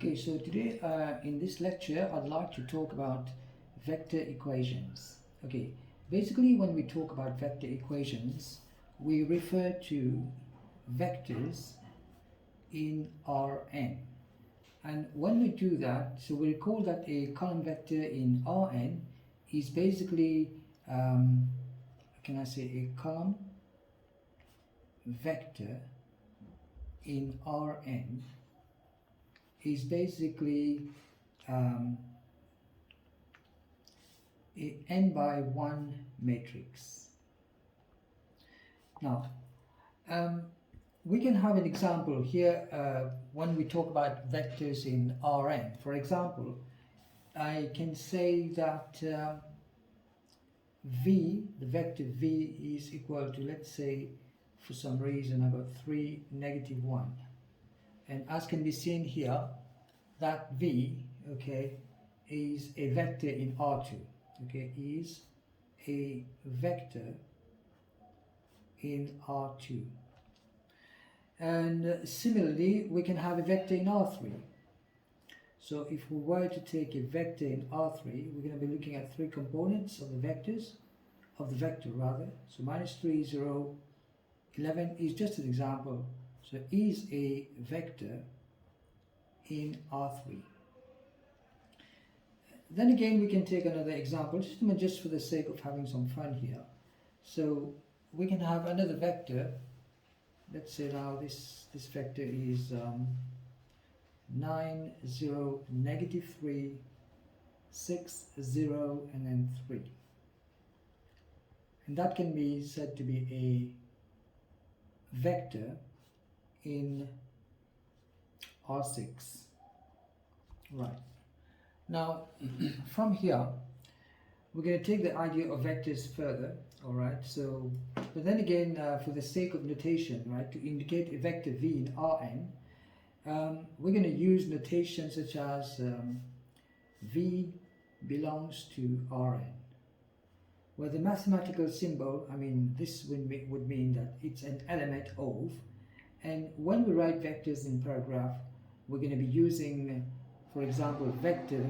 Okay, so today in this lecture I'd like to talk about vector equations. Okay, basically when we talk about vector equations we refer to vectors in Rn, and when we do that, so we recall that a column vector in Rn is basically can I say a column vector in Rn is basically a n by 1 matrix. Now we can have an example here when we talk about vectors in Rn. For example, I can say that v, the vector v, is equal to, let's say, for some reason I got 3, -1. And as can be seen here, that v, okay, is a vector in R2, okay, is a vector in R2. And similarly, we can have a vector in R3. So if we were to take a vector in R3, we're going to be looking at 3 components of the vectors, of the vector rather. So -3, 0, 11 is just an example. So is a vector in R3. Then again, we can take another example, just for the sake of having some fun here. So we can have another vector. Let's say now this vector is 9, 0, -3, 6, 0, and then 3. And that can be said to be a vector in R6. Right. Now, from here, we're going to take the idea of vectors further, all right? So, but then again, for the sake of notation, right, to indicate a vector v in Rn, we're going to use notation such as v belongs to Rn, where the mathematical symbol, I mean, this would mean that it's an element of, and when we write vectors in paragraph, we're going to be using, for example, vector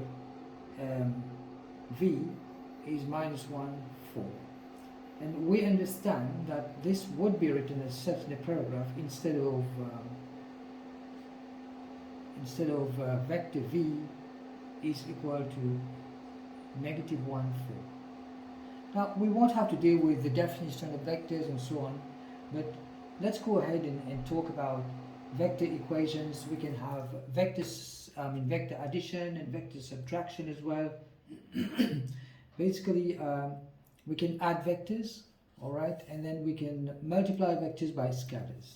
v is -1, 4. And we understand that this would be written as such in a paragraph instead of vector v is equal to -1, 4. Now, we won't have to deal with the definition of vectors and so on, but let's go ahead and talk about vector equations. We can have vectors, vector addition and vector subtraction as well. Basically, we can add vectors, all right, and then we can multiply vectors by scalars.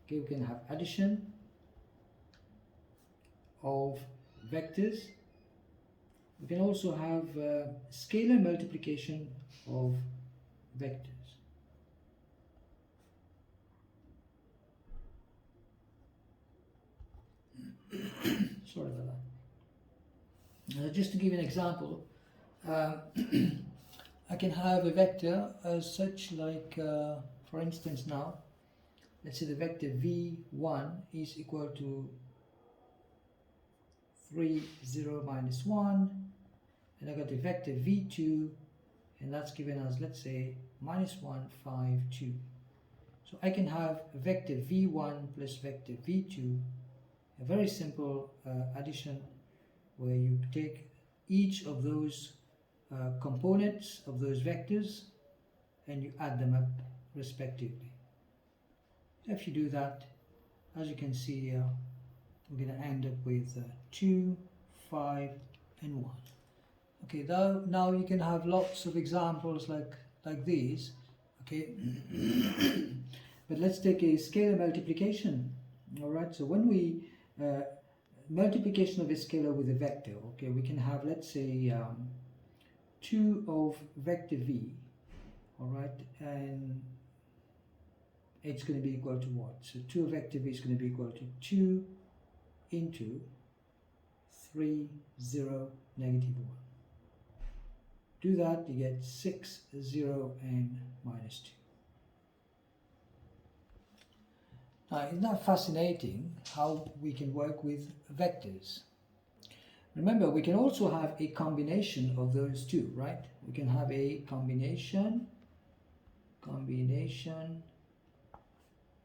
Okay, we can have addition of vectors. We can also have scalar multiplication of vectors. Sorry about that. Just to give an example, I can have a vector as such like, for instance now, let's say the vector v1 is equal to 3, 0, -1, and I got the vector v2, and that's given as, let's say, -1, 5, 2. So I can have vector v1 plus vector v2, a very simple addition where you take each of those components of those vectors and you add them up respectively. If you do that, as you can see here, we're going to end up with 2, 5, and 1. Okay, now you can have lots of examples like these, okay? But let's take a scalar multiplication, all right? So when we multiplication of a scalar with a vector, okay, we can have, let's say, 2 of vector v, all right, and it's going to be equal to what? So 2 of vector v is going to be equal to 2 into 3, 0, -1. Do that, you get 6, 0, and -2. Now, isn't that fascinating how we can work with vectors? Remember, we can also have a combination of those two, right? We can have a combination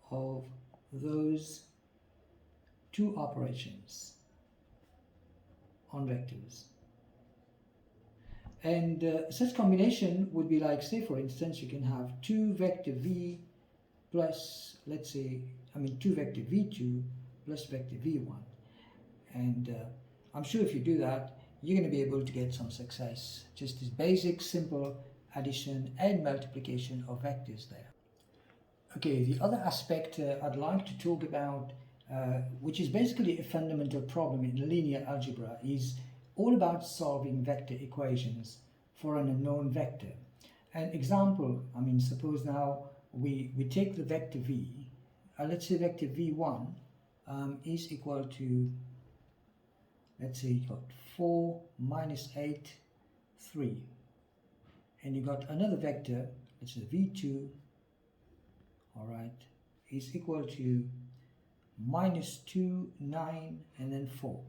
of those two operations on vectors. And such combination would be like, say for instance, you can have 2 vector v plus, let's say, 2 vector v2 plus vector v1. And I'm sure if you do that, you're going to be able to get some success. Just this basic, simple addition and multiplication of vectors there. Okay, the other aspect I'd like to talk about, which is basically a fundamental problem in linear algebra, is all about solving vector equations for an unknown vector. An example, suppose now we take the vector v, let's say vector v1 is equal to, let's say you got 4 minus 8, 3. And you got another vector, let's say v2, all right, is equal to minus 2, 9, and then 4.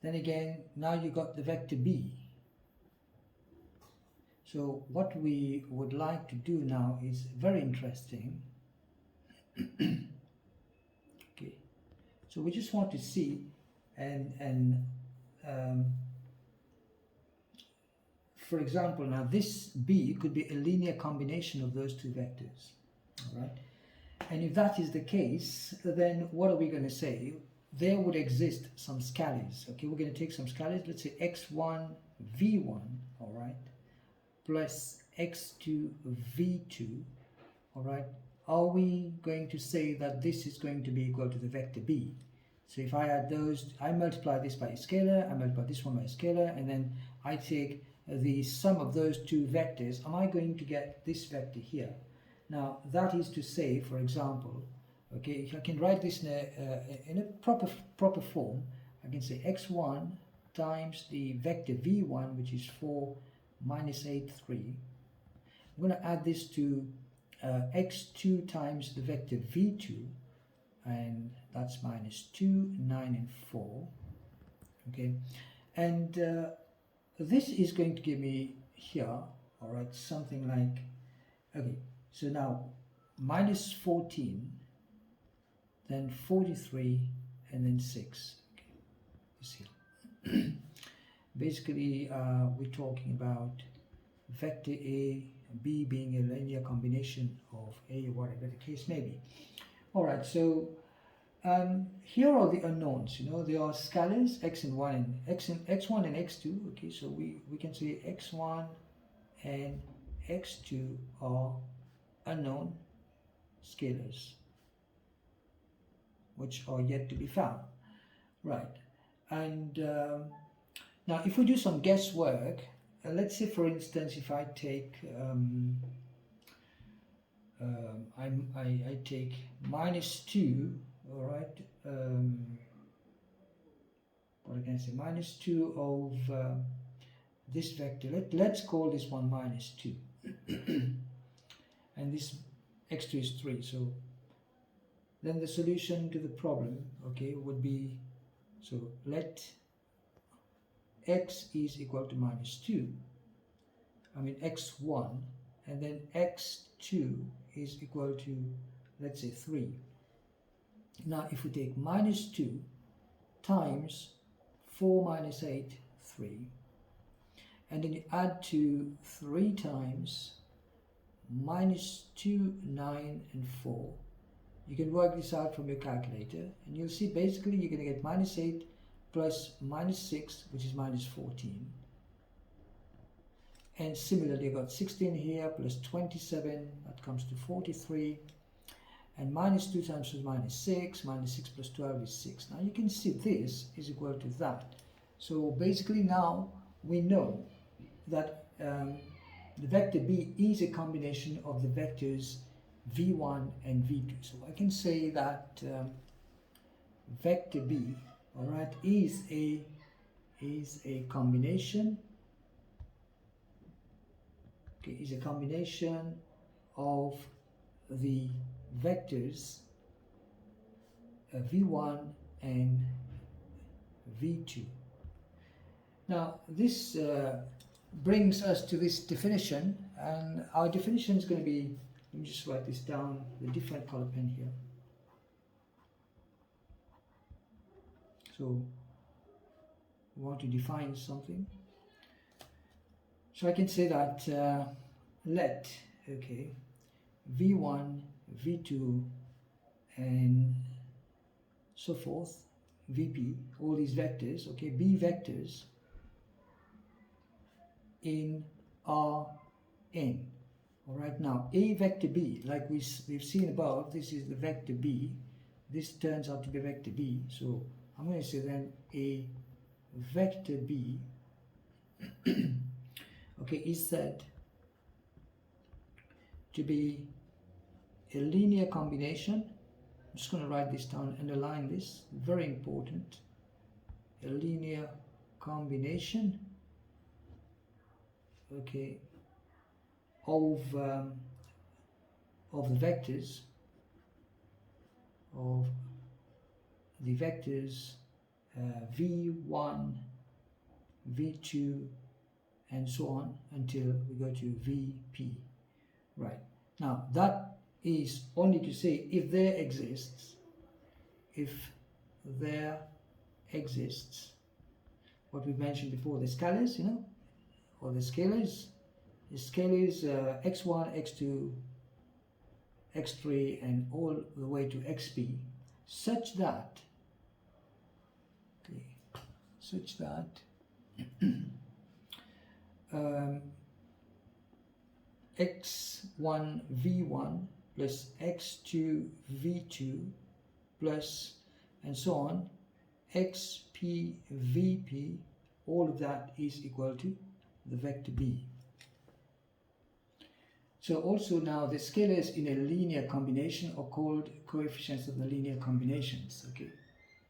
Then again, now you got the vector b. So what we would like to do now is very interesting. Okay, so we just want to see for example, now this b could be a linear combination of those two vectors, all right? And if that is the case, then what are we going to say? There would exist some scalars. Okay, we're going to take some scalars. Let's say x1 v1, all right, plus x2 v2, all right. Are we going to say that this is going to be equal to the vector b? So if I add those, I multiply this by a scalar, I multiply this one by a scalar, and then I take the sum of those two vectors, am I going to get this vector here? Now that is to say, for example, okay, if I can write this in a proper form, I can say x1 times the vector v1, which is 4 minus 8, 3. I'm going to add this to x2 times the vector v2, and that's minus 2, 9, and 4. Okay, and this is going to give me here, all right, something like, okay, so now minus 14, then 43, and then 6. Okay, this here. Basically, we're talking about vector A, B being a linear combination of A, whatever the case may be. All right, so here are the unknowns. You know, there are scalars x and y and x1 and x2. Okay, so we can say x1 and x2 are unknown scalars, which are yet to be found, right? And now if we do some guesswork, let's say for instance if I take I take minus 2, all right, what can I say, minus 2 of this vector, let's call this one minus 2 and this x2 is 3, so then the solution to the problem, okay, would be, so let x is equal to minus 2, x1, and then x2 is equal to, let's say, 3. Now if we take minus 2 times 4 minus 8, 3, and then you add to 3 times minus 2, 9, and 4, you can work this out from your calculator, and you'll see basically you're going to get minus 8 plus minus 6, which is minus 14. And similarly, you've got 16 here plus 27, that comes to 43. And minus 2 times minus 6, minus 6 plus 12 is 6. Now you can see this is equal to that. So basically now we know that the vector b is a combination of the vectors v1 and v2. So I can say that vector b, all right, is a combination. Okay, is a combination of the vectors v1 and v2. Now this brings us to this definition, and our definition is going to be, let me just write this down with a different color pen here. So we want to define something. So I can say that let, okay, v1, v2, and so forth, vp, all these vectors, okay, be vectors in Rn. All right, now a vector b, like we've seen above, this is the vector b. This turns out to be vector b. So I'm going to say then a vector b, okay, is said to be a linear combination. I'm just going to write this down, underline this, very important. A linear combination, okay, of the vectors, v1, v2, and so on until we go to vp. Right, now that is only to say if there exists what we mentioned before, the scalars, you know, or the scalars x1, x2, x3, and all the way to xp, such that x1 v1 plus x2 v2 plus and so on xp vp, all of that is equal to the vector b. So also now the scalars in a linear combination are called coefficients of the linear combinations. Okay,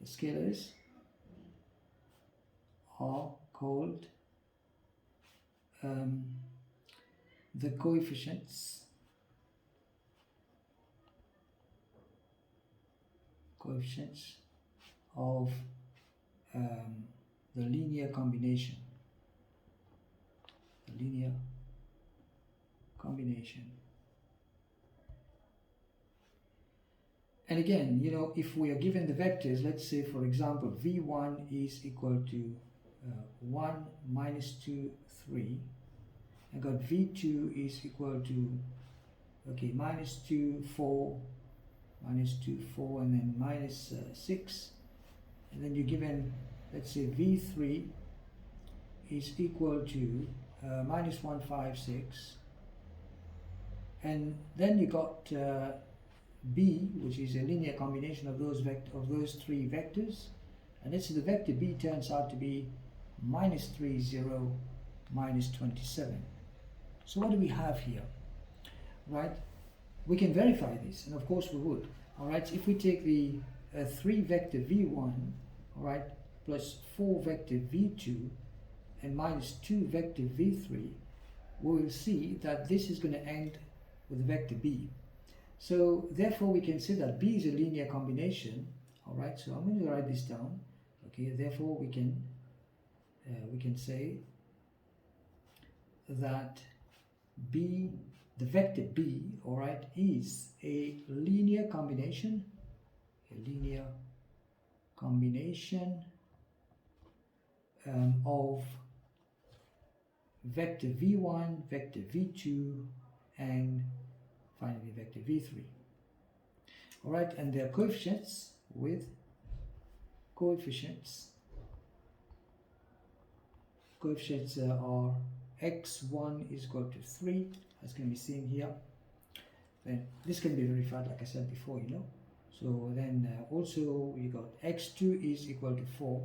the scalars are called the coefficients of the linear combination. And again, you know, if we are given the vectors, let's say for example v1 is equal to 1, minus 2, 3. I got v2 is equal to, okay, minus 2, 4, and then minus 6. And then you're given, let's say v3 is equal to minus 1, 5, 6. And then you got b, which is a linear combination of those three vectors. And let's say the vector b turns out to be minus 3, 0, minus 27. So what do we have here? Right? We can verify this, and of course we would. All right, if we take the 3 vector v1, all right, plus 4 vector v2 and minus 2 vector v3, we will see that this is going to end with vector b. So therefore we can say that b is a linear combination. All right, so I'm going to write this down. Okay, therefore we can say that b, the vector b, all right, is a linear combination of vector v1, vector v2, and finally vector v3. All right, and their coefficients with coefficients are x1 is equal to 3, as can be seen here. Then this can be verified, like I said before, you know. So then also we got x2 is equal to 4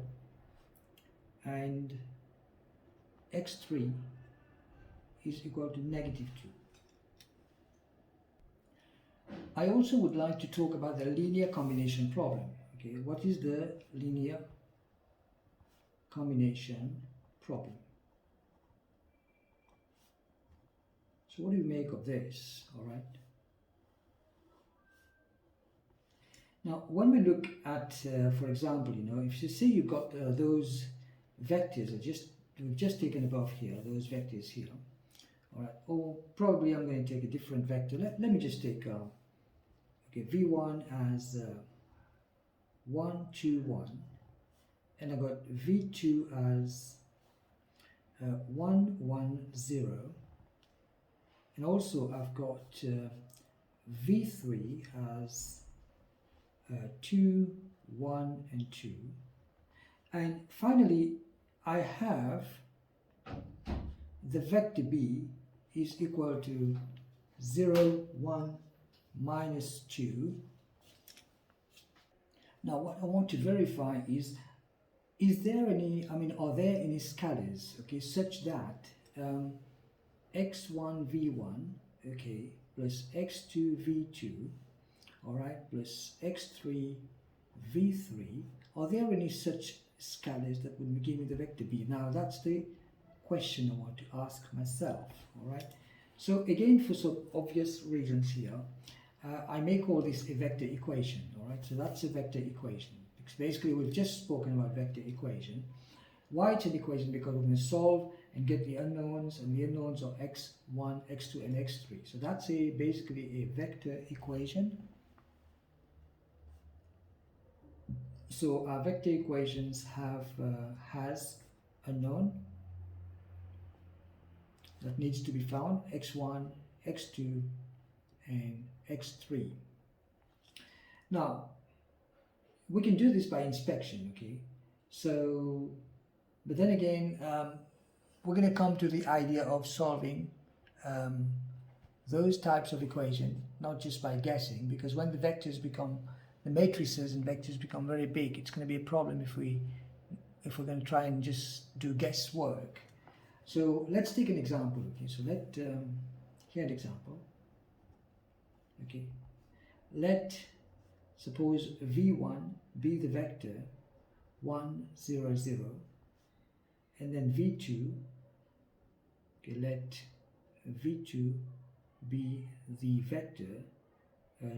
and x3 is equal to negative 2. I also would like to talk about the linear combination problem. Okay, what is the linear combination problem? So what do you make of this? All right. Now, when we look at, for example, if you say you've got those vectors, we've just taken above here, those vectors here, all right, or probably I'm going to take a different vector. Let me just take, okay, v1 as 1, 2, 1, and I've got v2 as 1, 1, 0, and also I've got v3 as 2, 1, and 2, and finally I have the vector b is equal to 0, 1, minus 2. Now what I want to verify is there any, are there any scalars, okay, such that x1 v1, okay, plus x2 v2, all right, plus x3 v3, are there any such scalars that would give me the vector b? Now that's the question I want to ask myself, all right. So again, for some obvious reasons here, I may call this a vector equation, all right. So that's a vector equation, because basically we've just spoken about vector equation. Why it's an equation? Because we're going to solve and get the unknowns, and the unknowns are x1, x2, and x3. So that's basically a vector equation. So our vector equations has unknown that needs to be found, x1, x2, and x3. Now, we can do this by inspection, okay? So, but then again, we're going to come to the idea of solving those types of equation, not just by guessing, because when the vectors become, the matrices and vectors become very big, it's going to be a problem if we're going to try and just do guesswork. So let's take an example, okay? So here an example, okay? Let suppose v1 be the vector 1, 0, 0, and then v2, okay, let v2 be the vector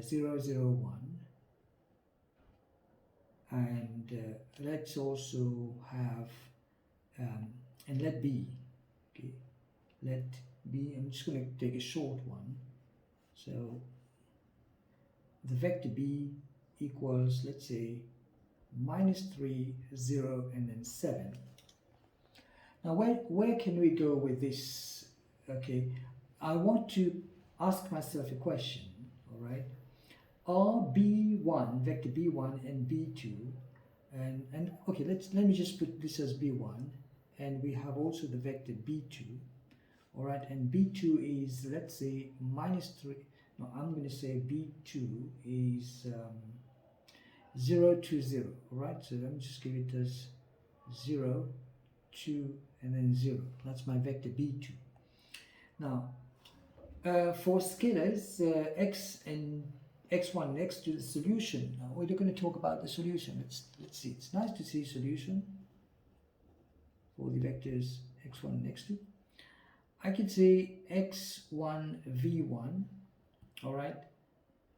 0, 0, 1, and let's also have, and let b, okay, let b, I'm just going to take a short one, so the vector b equals, let's say, -3, 0, and then 7. Now where can we go with this? Okay, I want to ask myself a question, all right? Are b1, vector b1 and b2, and okay, let me just put this as b1, and we have also the vector b2, all right, and b2 is, let's say, -3. No, I'm going to say b2 is 0, 2, 0, all right? So let me just give it as 0, 2, and then 0. That's my vector b2. Now, for scalars, x and x1 and x2, the solution. Now, we're going to talk about the solution. Let's see. It's nice to see solution for the vectors x1 and x2. I could say x1 v1, all right,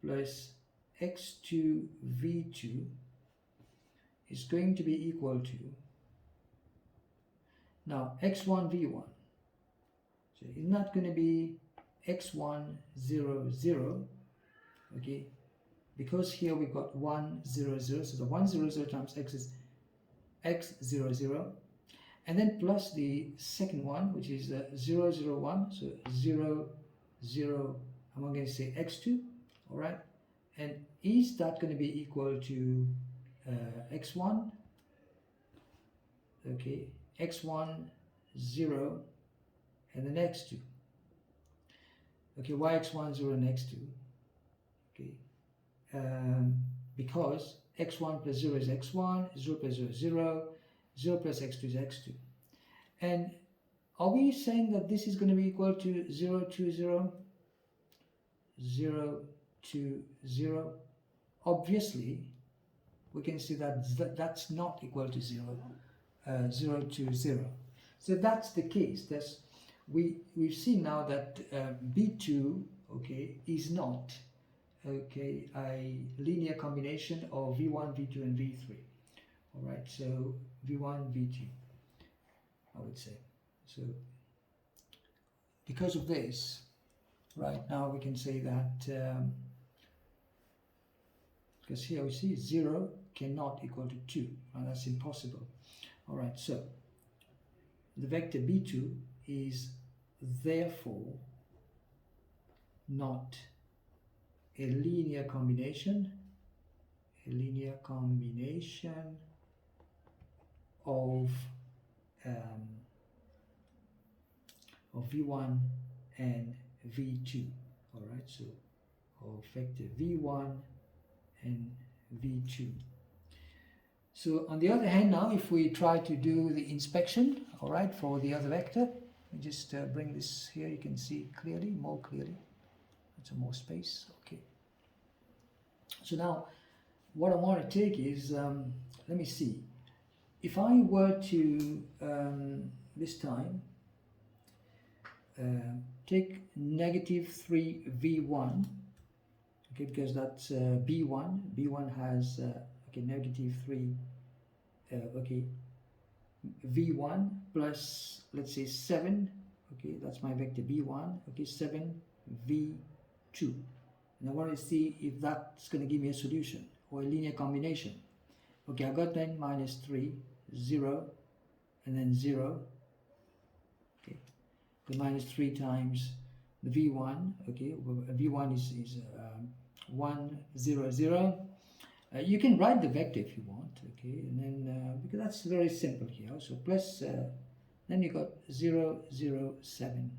plus x2 v2 is going to be equal to, now x1 v1, so it's not going to be x1 0 0, okay, because here we've got 1 0 0, so the 1 0 0 times x is x 0 0, and then plus the second one, which is 0 0 1, so 0 0, I'm going to say x2, all right, and is that going to be equal to x1, okay, x1 0, and then x2, okay, why x1 0 and x2, okay, because x1 plus 0 is x1, 0 plus 0 is 0, 0 plus x2 is x2, and are we saying that this is going to be equal to 0 2 0, 0 2 0? Obviously we can see that that's not equal to 0, 0 2 0. So that's the case. We've seen now that b2, okay, is not okay, a linear combination of v1, v2 and v3. All right, so v1, v2, I would say. So because of this, right now we can say that because here we see 0 cannot equal to 2, and that's impossible. All right, so the vector b2 is therefore not a linear combination of v1 and v2. All right, so of vector v1 and v2. So on the other hand, now if we try to do the inspection, all right, for the other vector, we just bring this here, you can see clearly, more clearly. It's more space. Okay. So now what I want to take is, let me see, if I were to this time take negative 3v1, okay, because that's b1 has okay, negative 3 okay, v1 plus, let's say 7, okay, that's my vector b1, okay, 7 v2, and I want to see if that's going to give me a solution or a linear combination. Okay, I got then minus 3, 0, and then 0. Okay, the minus 3 times the v1. Okay, v1 is 1, 0, 0. You can write the vector if you want. Okay, and then because that's very simple here. So plus then you got 0, 0, 7.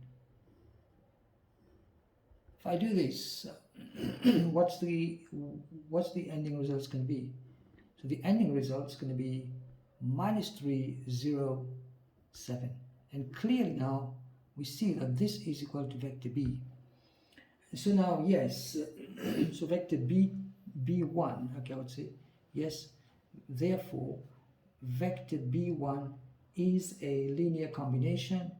If I do this, what's the ending results going to be? So the ending result is going to be minus 3, 0, 7. And clearly now we see that this is equal to vector b. So now, yes, so vector b1, okay, I would say, yes, therefore vector b1 is a linear combination,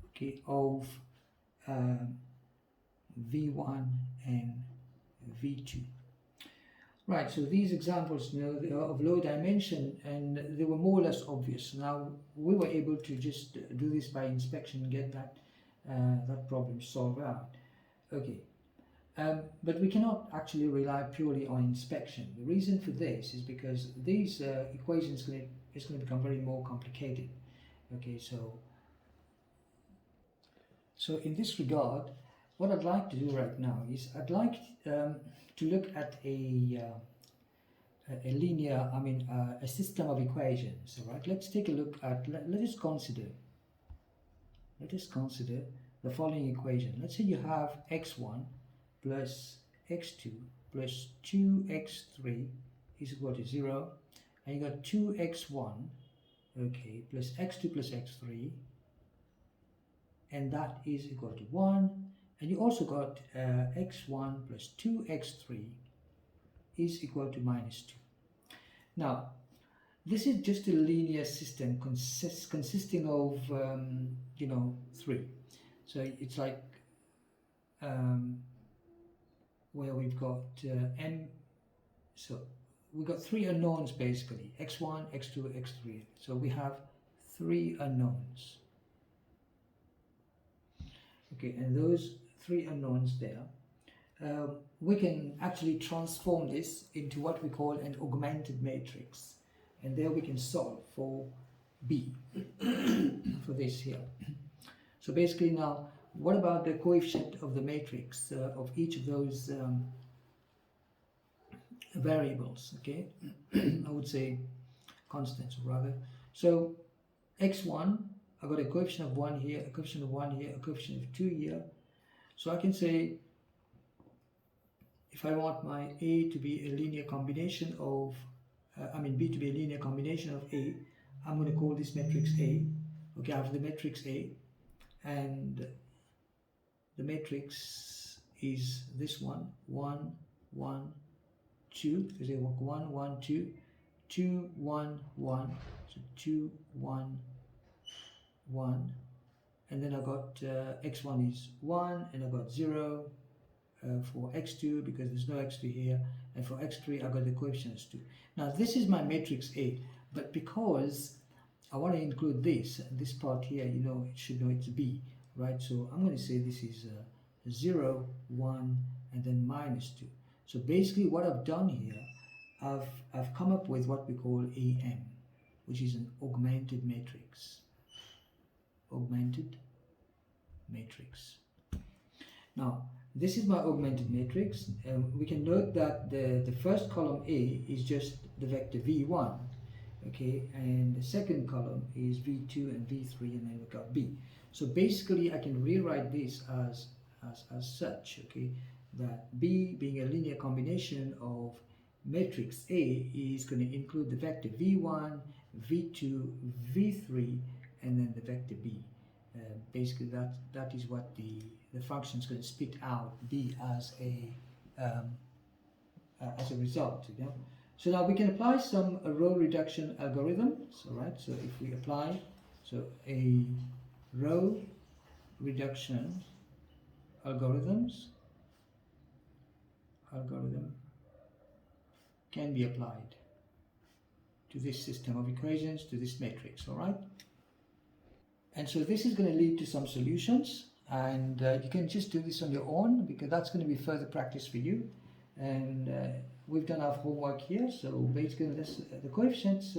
okay, of v1 and v2. Right, so these examples, you know, they are of low dimension and they were more or less obvious. Now we were able to just do this by inspection and get that that problem solved out. Okay, but we cannot actually rely purely on inspection. The reason for this is because these equations is going to become very more complicated. Okay, so in this regard, what I'd like to do right now is I'd like to look at a linear, a system of equations. All right, let's take a look at, let us consider the following equation. Let's say you have x1 plus x2 plus 2x3 is equal to 0, and you got 2x1, okay, plus x2 plus x3, and that is equal to 1. And you also got x1 plus 2x3 is equal to minus 2. Now, this is just a linear system consisting of, 3. So it's like where we've got m. So we've got 3 unknowns basically, x1, x2, x3. So we have 3 unknowns. Okay, and those 3 unknowns there, we can actually transform this into what we call an augmented matrix, and there we can solve for B for this here. So basically now, what about the coefficient of the matrix of each of those variables? Okay, I would say constants rather. So x1, I've got a coefficient of 1 here, a coefficient of 1 here, a coefficient of 2 here. So I can say, if I want my A to be a linear combination of, B to be a linear combination of A, I'm going to call this matrix A. Okay, I have the matrix A, and the matrix is this one, 1, 1, 2, because they work 1, 1, 2, 2, 1, 1, so 2, 1, 1, and then I got x1 is 1, and I got 0 for x2 because there's no x2 here, and for x3 I got the coefficients 2. Now this is my matrix A, but because I want to include this part here, you know, it should know it's B, right? So I'm going to say this is 0, 1, and then minus 2. So basically what I've done here, I've come up with what we call AM, which is an augmented matrix. Augmented matrix. Now, this is my augmented matrix. We can note that the first column A is just the vector V1, okay, and the second column is V2 and V3, and then we've got B. So basically I can rewrite this as such, okay, that B being a linear combination of matrix A is going to include the vector V1, V2, V3, and then the vector B. Basically that is what the function is going to spit out B as a result, you know. So now we can apply some row reduction algorithms, all right? So if we apply, so a row reduction algorithm can be applied to this system of equations, to this matrix, all right? And so this is going to lead to some solutions, and you can just do this on your own because that's going to be further practice for you. And we've done our homework here, so basically the coefficients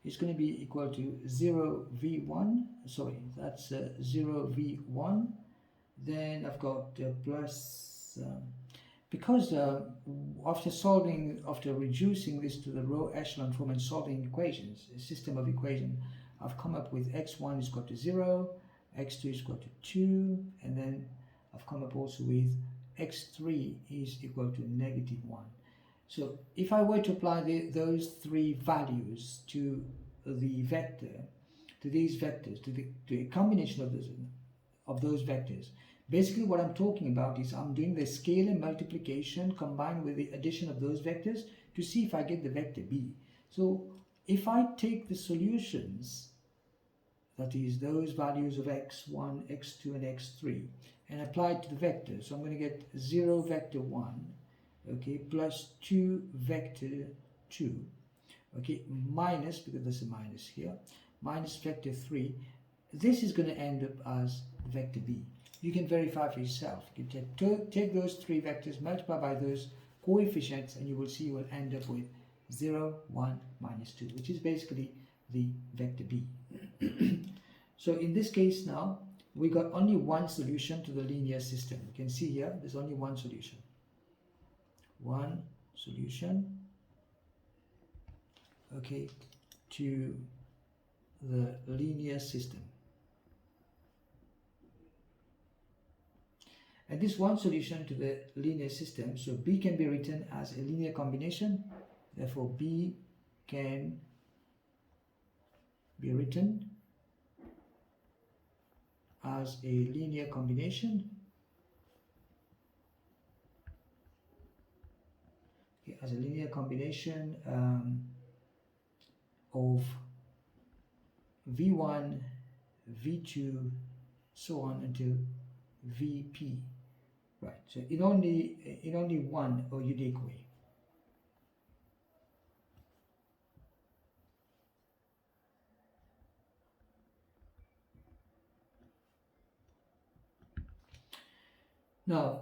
is going to be equal to 0v1, sorry, that's 0v1. Then I've got plus, because after reducing this to the row echelon form and solving equations, a system of equations, I've come up with x1 is equal to 0, x2 is equal to 2, and then I've come up also with x3 is equal to -1. So if I were to apply those three values to the vector, to these vectors, to a combination of those vectors, basically what I'm talking about is I'm doing the scalar multiplication combined with the addition of those vectors to see if I get the vector B. So if I take the solutions, that is those values of x1, x2, and x3, and apply it to the vector, so I'm going to get 0 vector 1, okay, plus 2 vector 2, okay, minus, because there's a minus here, minus vector 3. This is going to end up as vector B. You can verify for yourself. You can take those three vectors, multiply by those coefficients, and you will see you will end up with 0, 1, minus 2, which is basically the vector B. So in this case now, we got only one solution to the linear system. You can see here, there's only one solution. One solution, okay, to the linear system. And this one solution to the linear system, so B can be written as a linear combination. Therefore, B can be written as a linear combination, okay, as a linear combination of V1, V2, so on until VP, right? So in only one or unique way. Now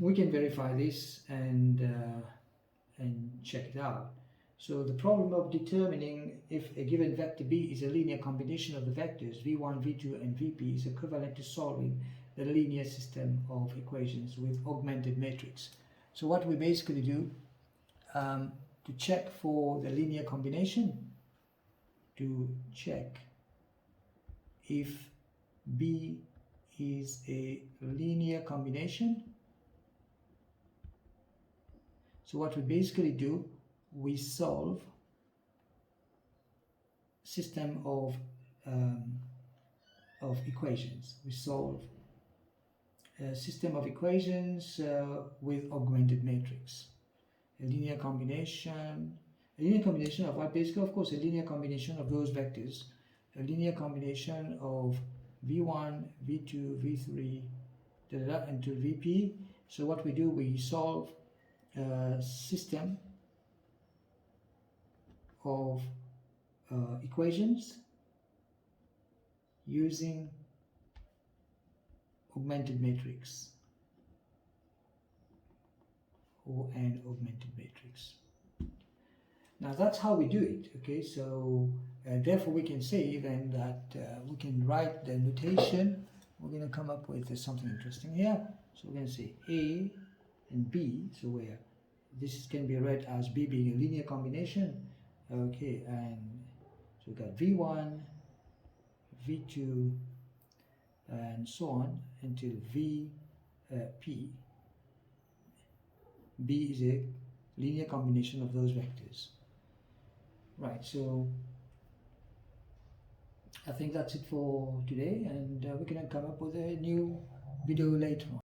we can verify this and check it out. So the problem of determining if a given vector B is a linear combination of the vectors V1, V2, and VP is equivalent to solving the linear system of equations with augmented matrix. So what we basically do to check for the linear combination, to check if B is a linear combination. So what we basically do, we solve system of equations. We solve a system of equations with augmented matrix. A linear combination of what? Basically, of course, a linear combination of those vectors a linear combination of v1, v2, v3, until vp. So what we do, we solve a system of equations using augmented matrix or an augmented matrix. Now that's how we do it. Okay, so therefore we can say then that we can write the notation. We're going to come up with something interesting here. So we're going to say A and B. So where this can be read as B being a linear combination. Okay, and so we got V1, V2, and so on until VP. B is a linear combination of those vectors. Right, so I think that's it for today, and we're going to come up with a new video later on.